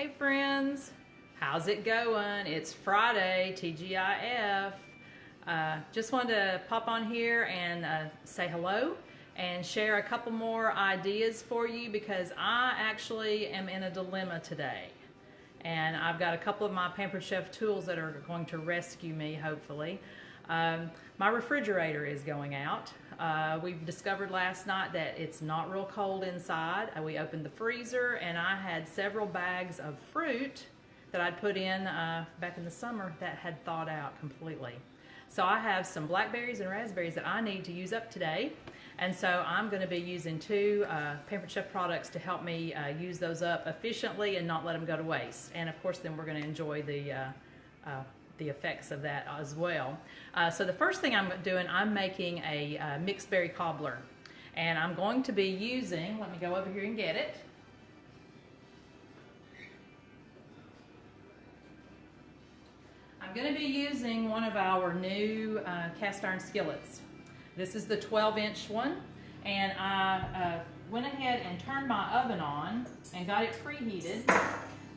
Hey friends, how's it going? It's Friday, TGIF. Just wanted to pop on here and say hello and share a couple more ideas for you because I actually am in a dilemma today. And I've got a couple of my Pampered Chef tools that are going to rescue me, hopefully. My refrigerator is going out. We've discovered last night that it's not real cold inside. We opened the freezer and I had several bags of fruit that I'd put in back in the summer that had thawed out completely. So I have some blackberries and raspberries that I need to use up today. And so I'm going to be using two Pampered Chef products to help me use those up efficiently and not let them go to waste. And of course then we're going to enjoy the effects of that as well. So the first thing I'm doing, I'm making a mixed berry cobbler. And I'm going to be using, let me go over here and get it. I'm going to be using one of our new cast iron skillets. This is the 12-inch one, and I went ahead and turned my oven on and got it preheated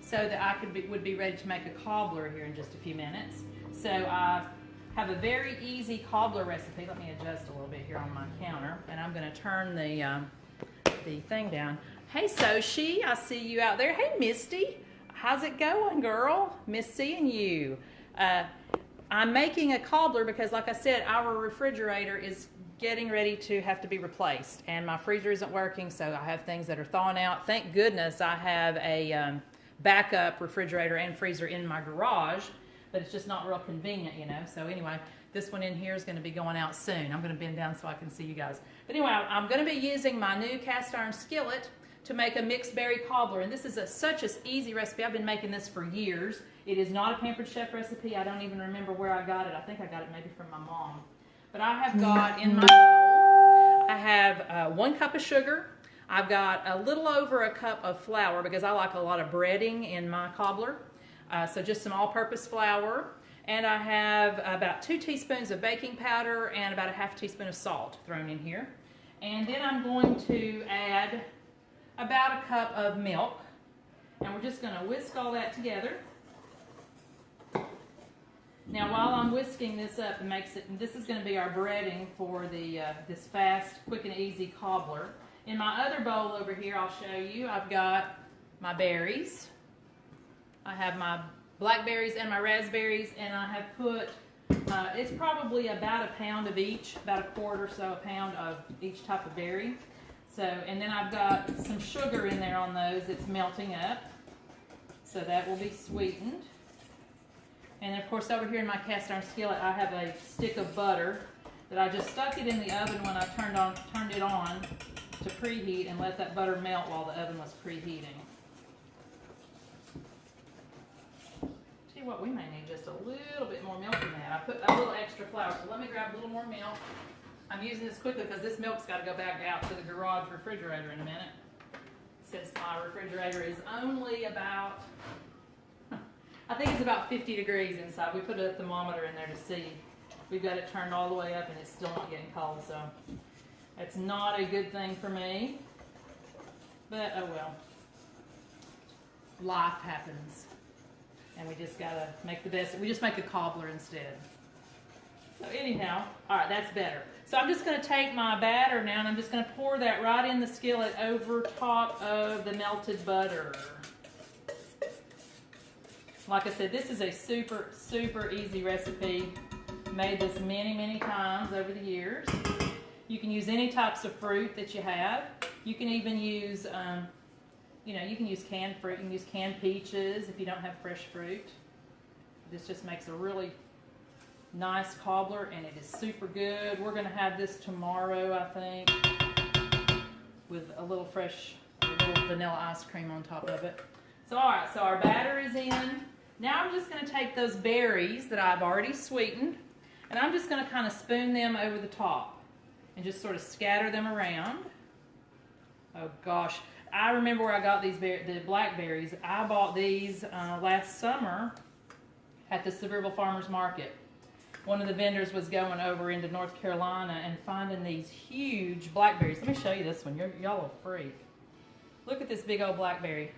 so that I would be ready to make a cobbler here in just a few minutes. So I have a very easy cobbler recipe. Let me adjust a little bit here on my counter, and I'm going to turn the thing down. Hey Soshi, I see you out there. Hey Misty, how's it going, girl? Miss seeing you. I'm making a cobbler because, like I said, our refrigerator is getting ready to have to be replaced, and my freezer isn't working, so I have things that are thawing out. Thank goodness I have a backup refrigerator and freezer in my garage, but it's just not real convenient, you know. So anyway, this one in here is going to be going out soon. I'm going to bend down so I can see you guys. But anyway, I'm going to be using my new cast iron skillet to make a mixed berry cobbler, and this is such an easy recipe. I've been making this for years. It is not a Pampered Chef recipe. I don't even remember where I got it. I think I got it maybe from my mom. But I have got in my bowl, I have 1 cup of sugar. I've got a little over a cup of flour because I like a lot of breading in my cobbler. So just some all-purpose flour. And I have about 2 teaspoons of baking powder and about a half teaspoon of salt thrown in here. And then I'm going to add about a cup of milk. And we're just going to whisk all that together. Now while I'm whisking this up, this is going to be our breading for this fast, quick and easy cobbler. In my other bowl over here, I'll show you, I've got my berries. I have my blackberries and my raspberries, and I have put, it's probably about a pound of each, about a quart or so a pound of each type of berry. So, and then I've got some sugar in there on those. It's melting up, so that will be sweetened. And of course over here in my cast iron skillet I have a stick of butter that I just stuck it in the oven when I turned it on to preheat and let that butter melt while the oven was preheating. Tell you what, we may need just a little bit more milk in that. I put a little extra flour, so let me grab a little more milk. I'm using this quickly because this milk's got to go back out to the garage refrigerator in a minute, since my refrigerator is only about, I think it's about 50 degrees inside. We put a thermometer in there to see. We've got it turned all the way up and it's still not getting cold, so that's not a good thing for me. But oh well. Life happens. And we just gotta make the best. We just make a cobbler instead. So anyhow, alright, that's better. So I'm just gonna take my batter now and I'm just gonna pour that right in the skillet over top of the melted butter. Like I said, this is a super, super easy recipe. Made this many, many times over the years. You can use any types of fruit that you have. You can even use, you know, you can use canned fruit. You can use canned peaches if you don't have fresh fruit. This just makes a really nice cobbler, and it is super good. We're going to have this tomorrow, I think, with a little vanilla ice cream on top of it. So, all right, so our batter is in. Now I'm just going to take those berries that I've already sweetened, and I'm just going to kind of spoon them over the top and just sort of scatter them around. Oh gosh, I remember where I got these the blackberries. I bought these last summer at the Sevierville Farmers Market. One of the vendors was going over into North Carolina and finding these huge blackberries. Let me show you this one. Y'all will freak. Look at this big old blackberry.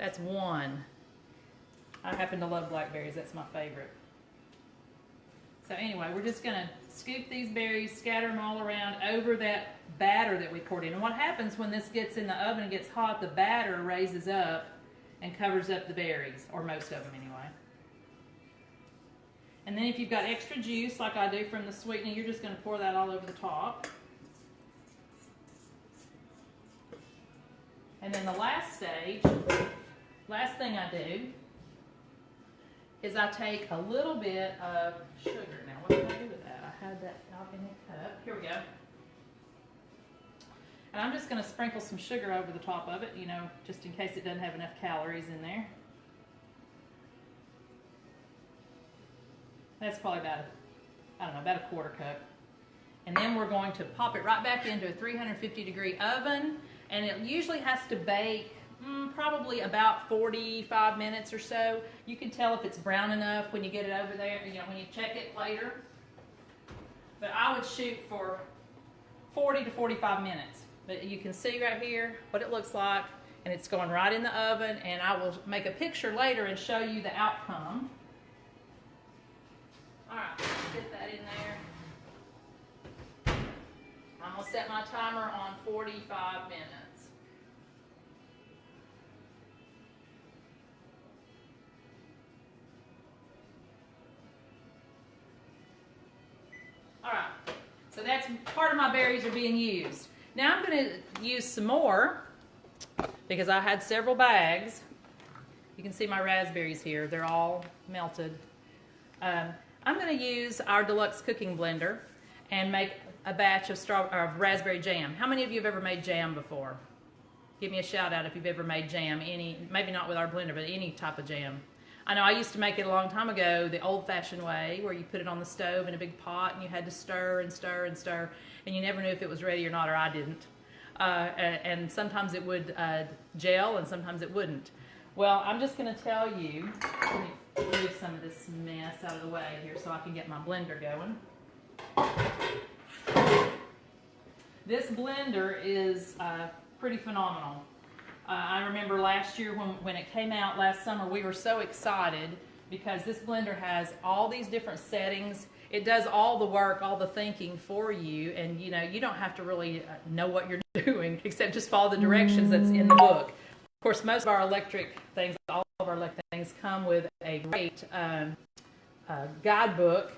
That's one. I happen to love blackberries. That's my favorite. So anyway, we're just going to scoop these berries, scatter them all around over that batter that we poured in. And what happens when this gets in the oven and gets hot, the batter raises up and covers up the berries, or most of them anyway. And then if you've got extra juice, like I do from the sweetening, you're just going to pour that all over the top. And then the last stage, last thing I do, is I take a little bit of sugar. Now, what did I do with that? I had that out in a cup. Here we go. And I'm just going to sprinkle some sugar over the top of it, you know, just in case it doesn't have enough calories in there. That's probably about, I don't know, about a quarter cup. And then we're going to pop it right back into a 350-degree oven, and it usually has to bake probably about 45 minutes or so. You can tell if it's brown enough when you get it over there, you know, when you check it later. But I would shoot for 40 to 45 minutes. But you can see right here what it looks like, and it's going right in the oven, and I will make a picture later and show you the outcome. All right, let's get that in there. I'm going to set my timer on 45 minutes. All right, so that's part of my berries are being used. Now I'm going to use some more because I had several bags. You can see my raspberries here. They're all melted. I'm going to use our deluxe cooking blender and make a batch of raspberry jam. How many of you have ever made jam before? Give me a shout out if you've ever made jam, maybe not with our blender, but any type of jam. I know I used to make it a long time ago the old-fashioned way, where you put it on the stove in a big pot and you had to stir and stir and stir, and you never knew if it was ready or not, or I didn't. And sometimes it would gel and sometimes it wouldn't. Well, I'm just going to tell you, let me move some of this mess out of the way here so I can get my blender going. This blender is pretty phenomenal. I remember last year when it came out last summer, we were so excited because this blender has all these different settings. It does all the work, all the thinking for you, and you know, you don't have to really know what you're doing except just follow the directions that's in the book. Of course, most of our electric things, all of our electric things come with a great guidebook.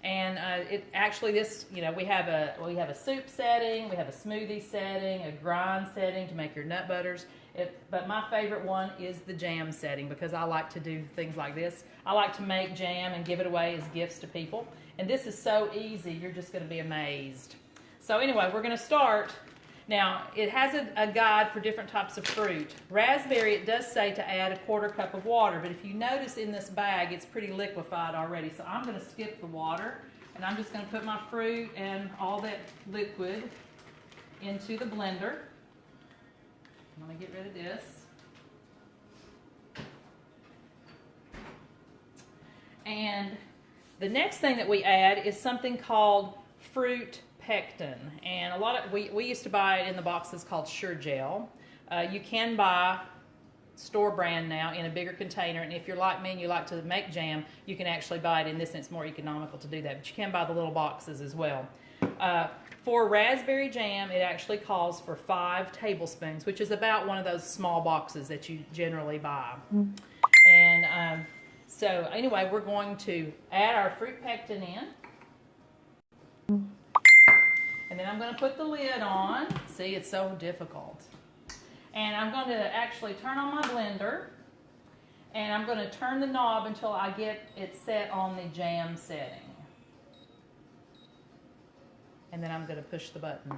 And it actually, this, you know, we have a soup setting, we have a smoothie setting, a grind setting to make your nut butters. But my favorite one is the jam setting because I like to do things like this. I like to make jam and give it away as gifts to people. And this is so easy, you're just going to be amazed. So anyway, we're going to start. Now, it has a guide for different types of fruit. Raspberry, it does say to add a quarter cup of water, but if you notice in this bag, it's pretty liquefied already. So I'm going to skip the water, and I'm just going to put my fruit and all that liquid into the blender. I'm going to get rid of this. And the next thing that we add is something called fruit pectin, and we used to buy it in the boxes called Sure Gel. You can buy store brand now in a bigger container, and if you're like me and you like to make jam, you can actually buy it in this, and it's more economical to do that, but you can buy the little boxes as well. For raspberry jam, it actually calls for 5 tablespoons, which is about one of those small boxes that you generally buy. And so anyway, we're going to add our fruit pectin in. And then I'm going to put the lid on. See, it's so difficult. And I'm going to actually turn on my blender. And I'm going to turn the knob until I get it set on the jam setting. And then I'm going to push the button.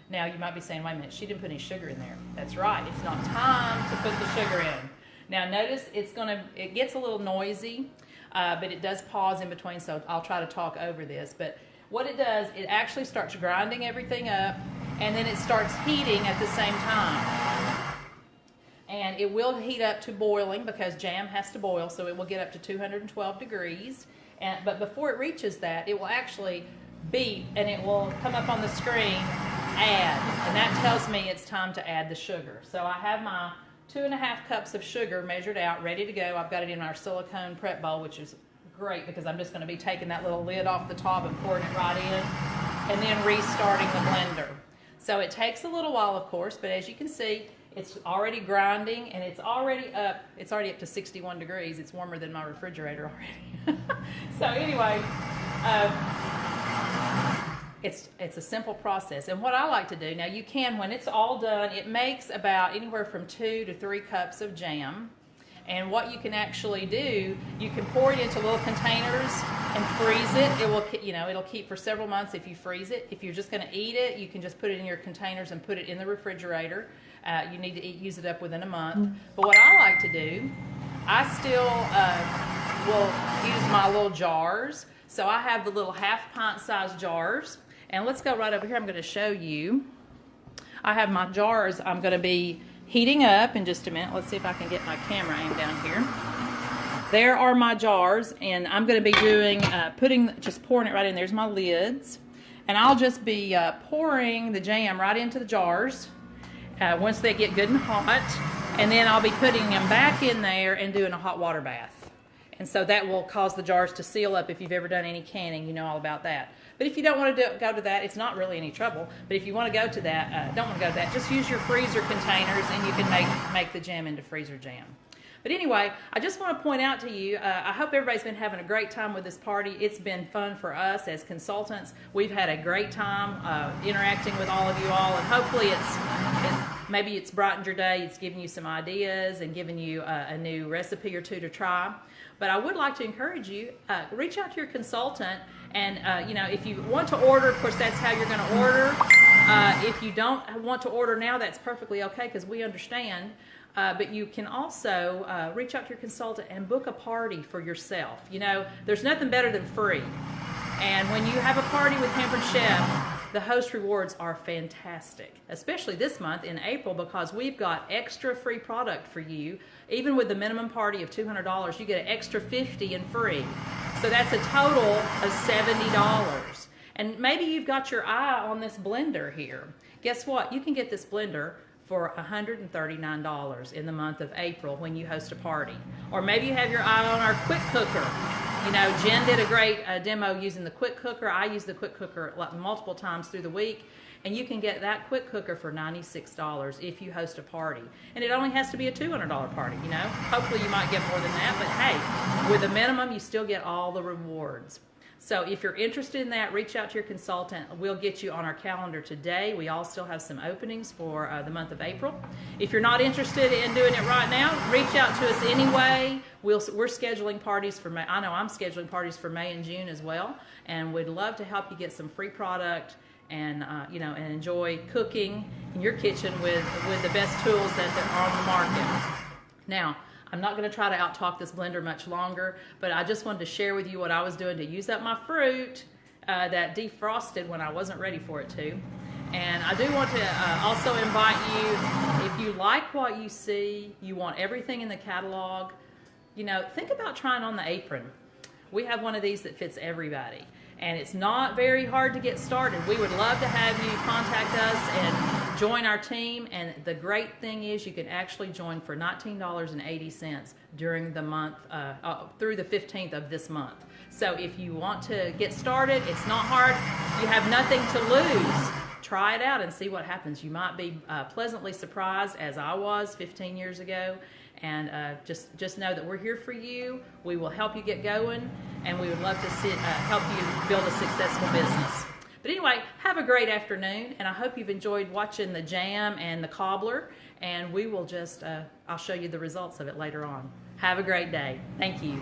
Now you might be saying, wait a minute, she didn't put any sugar in there. That's right, it's not time to put the sugar in. Now notice it gets a little noisy. But it does pause in between, so I'll try to talk over this. But what it does, it actually starts grinding everything up, and then it starts heating at the same time. And it will heat up to boiling because jam has to boil, so it will get up to 212 degrees. But before it reaches that, it will actually beep, and it will come up on the screen, add, and that tells me it's time to add the sugar. So I have my 2.5 cups of sugar measured out, ready to go. I've got it in our silicone prep bowl, which is great because I'm just going to be taking that little lid off the top and pouring it right in, and then restarting the blender. So it takes a little while, of course, but as you can see, it's already grinding, and it's already up to 61 degrees. It's warmer than my refrigerator already. So anyway, it's a simple process. And what I like to do, now you can, when it's all done, it makes about anywhere from 2 to 3 cups of jam. And what you can actually do, you can pour it into little containers and freeze it. It will, it'll keep for several months if you freeze it. If you're just going to eat it, you can just put it in your containers and put it in the refrigerator. You need to use it up within a month. But what I like to do, I still will use my little jars. So I have the little 1/2 pint size jars. And let's go right over here. I'm going to show you. I have my jars I'm going to be heating up in just a minute. Let's see if I can get my camera aimed down here. There are my jars, and I'm going to be doing, just pouring it right in. There's my lids. And I'll just be pouring the jam right into the jars once they get good and hot. And then I'll be putting them back in there and doing a hot water bath. And so that will cause the jars to seal up. If you've ever done any canning, you know all about that. But if you don't want to go to that, it's not really any trouble. But if you want to go to that, don't want to go to that, just use your freezer containers, and you can make the jam into freezer jam. But anyway, I just want to point out to you, I hope everybody's been having a great time with this party. It's been fun for us as consultants. We've had a great time interacting with all of you all, and hopefully maybe it's brightened your day. It's given you some ideas and given you a new recipe or two to try. But I would like to encourage you, reach out to your consultant, and if you want to order, of course, that's how you're going to order. If you don't want to order now, that's perfectly okay, because we understand. But you can also reach out to your consultant and book a party for yourself. There's nothing better than free. And when you have a party with Pampered Chef, the host rewards are fantastic, especially this month in April, because we've got extra free product for you. Even with the minimum party of $200, you get an extra $50 in free. So that's a total of $70. And maybe you've got your eye on this blender here. Guess what? You can get this blender for $139 in the month of April when you host a party. Or maybe you have your eye on our quick cooker. Jen did a great demo using the quick cooker. I use the quick cooker multiple times through the week. And you can get that quick cooker for $96 if you host a party. And it only has to be a $200 party, Hopefully you might get more than that, but hey, with a minimum, you still get all the rewards. So if you're interested in that, reach out to your consultant. We'll get you on our calendar today. We all still have some openings for the month of April. If you're not interested in doing it right now, reach out to us anyway. We're scheduling parties for May. I know I'm scheduling parties for May and June as well, and we'd love to help you get some free product and and enjoy cooking in your kitchen with the best tools that are on the market. Now, I'm not going to try to out-talk this blender much longer, but I just wanted to share with you what I was doing to use up my fruit that defrosted when I wasn't ready for it to. And I do want to also invite you, if you like what you see, you want everything in the catalog, think about trying on the apron. We have one of these that fits everybody. And it's not very hard to get started. We would love to have you contact us and join our team. And the great thing is you can actually join for $19.80 during the month, through the 15th of this month. So if you want to get started, it's not hard. You have nothing to lose. Try it out and see what happens. You might be pleasantly surprised, as I was 15 years ago. And just know that we're here for you. We will help you get going, and we would love to help you build a successful business. But anyway, have a great afternoon, and I hope you've enjoyed watching the jam and the cobbler, and we will I'll show you the results of it later on. Have a great day. Thank you.